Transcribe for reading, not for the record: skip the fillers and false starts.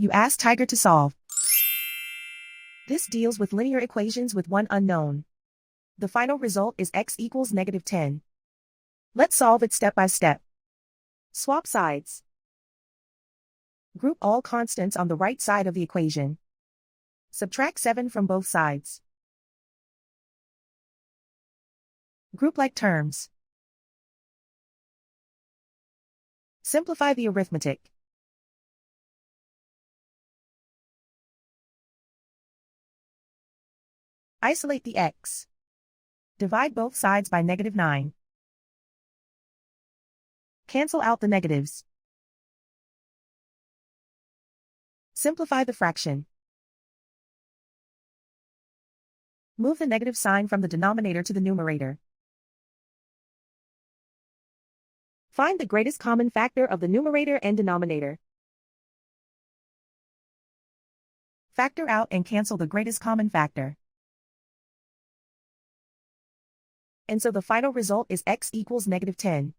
You ask Tiger to solve. This deals with linear equations with one unknown. The final result is x equals -10. Let's solve it step by step. Swap sides. Group all constants on the right side of the equation. Subtract 7 from both sides. Group like terms. Simplify the arithmetic. Isolate the x. Divide both sides by -9. Cancel out the negatives. Simplify the fraction. Move the negative sign from the denominator to the numerator. Find the greatest common factor of the numerator and denominator. Factor out and cancel the greatest common factor. And so the final result is x equals -10.